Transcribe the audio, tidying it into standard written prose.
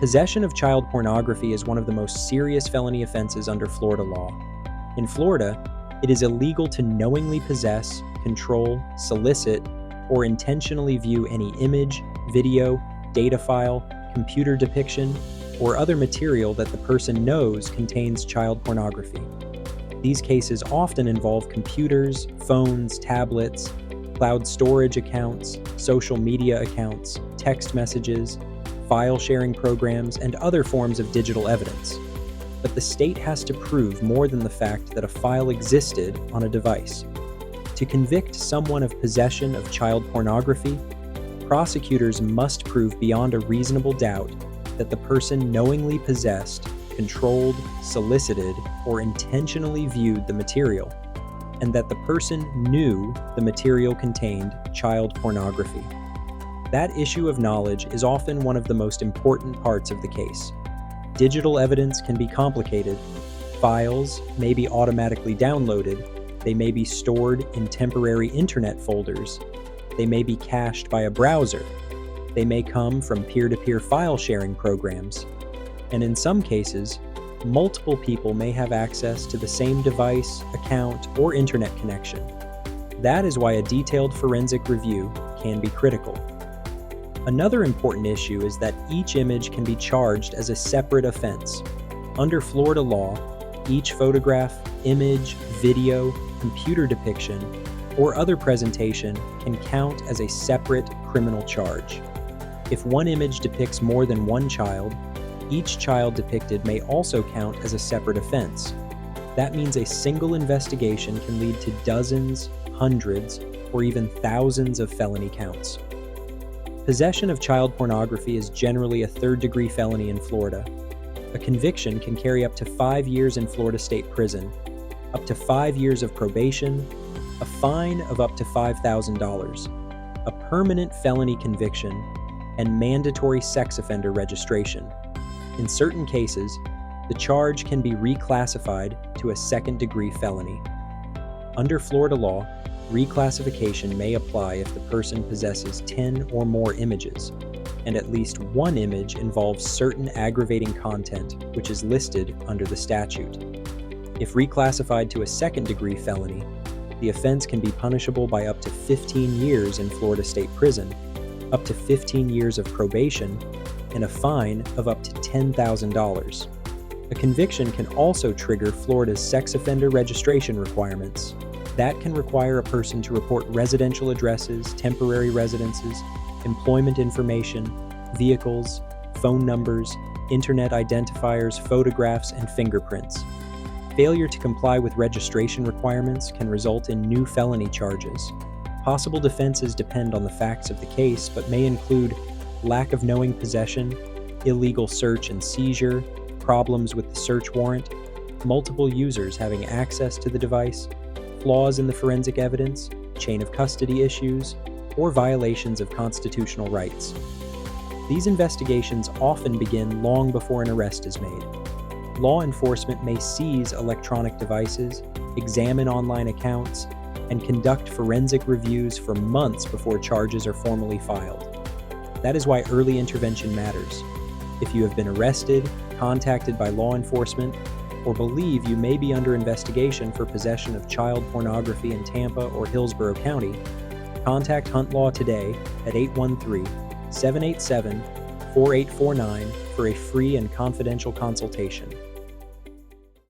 Possession of child pornography is one of the most serious felony offenses under Florida law. In Florida, it is illegal to knowingly possess, control, solicit, or intentionally view any image, video, data file, computer depiction, or other material that the person knows contains child pornography. These cases often involve computers, phones, tablets, cloud storage accounts, social media accounts, text messages, file sharing programs, and other forms of digital evidence. But the state has to prove more than the fact that a file existed on a device. To convict someone of possession of child pornography, prosecutors must prove beyond a reasonable doubt that the person knowingly possessed, controlled, solicited, or intentionally viewed the material, and that the person knew the material contained child pornography. That issue of knowledge is often one of the most important parts of the case. Digital evidence can be complicated. Files may be automatically downloaded. They may be stored in temporary internet folders. They may be cached by a browser. They may come from peer-to-peer file sharing programs. And in some cases, multiple people may have access to the same device, account, or internet connection. That is why a detailed forensic review can be critical. Another important issue is that each image can be charged as a separate offense. Under Florida law, each photograph, image, video, computer depiction, or other presentation can count as a separate criminal charge. If one image depicts more than one child, each child depicted may also count as a separate offense. That means a single investigation can lead to dozens, hundreds, or even thousands of felony counts. Possession of child pornography is generally a third-degree felony in Florida. A conviction can carry up to 5 years in Florida State Prison, up to 5 years of probation, a fine of up to $5,000, a permanent felony conviction, and mandatory sex offender registration. In certain cases, the charge can be reclassified to a second-degree felony. Under Florida law, reclassification may apply if the person possesses 10 or more images, and at least one image involves certain aggravating content which is listed under the statute. If reclassified to a second-degree felony, the offense can be punishable by up to 15 years in Florida State Prison, up to 15 years of probation, and a fine of up to $10,000. A conviction can also trigger Florida's sex offender registration requirements. That can require a person to report residential addresses, temporary residences, employment information, vehicles, phone numbers, internet identifiers, photographs, and fingerprints. Failure to comply with registration requirements can result in new felony charges. Possible defenses depend on the facts of the case, but may include lack of knowing possession, illegal search and seizure, problems with the search warrant, multiple users having access to the device, flaws in the forensic evidence, chain of custody issues, or violations of constitutional rights. These investigations often begin long before an arrest is made. Law enforcement may seize electronic devices, examine online accounts, and conduct forensic reviews for months before charges are formally filed. That is why early intervention matters. If you have been arrested, contacted by law enforcement, or believe you may be under investigation for possession of child pornography in Tampa or Hillsborough County, contact Hunt Law today at 813-787-4849 for a free and confidential consultation.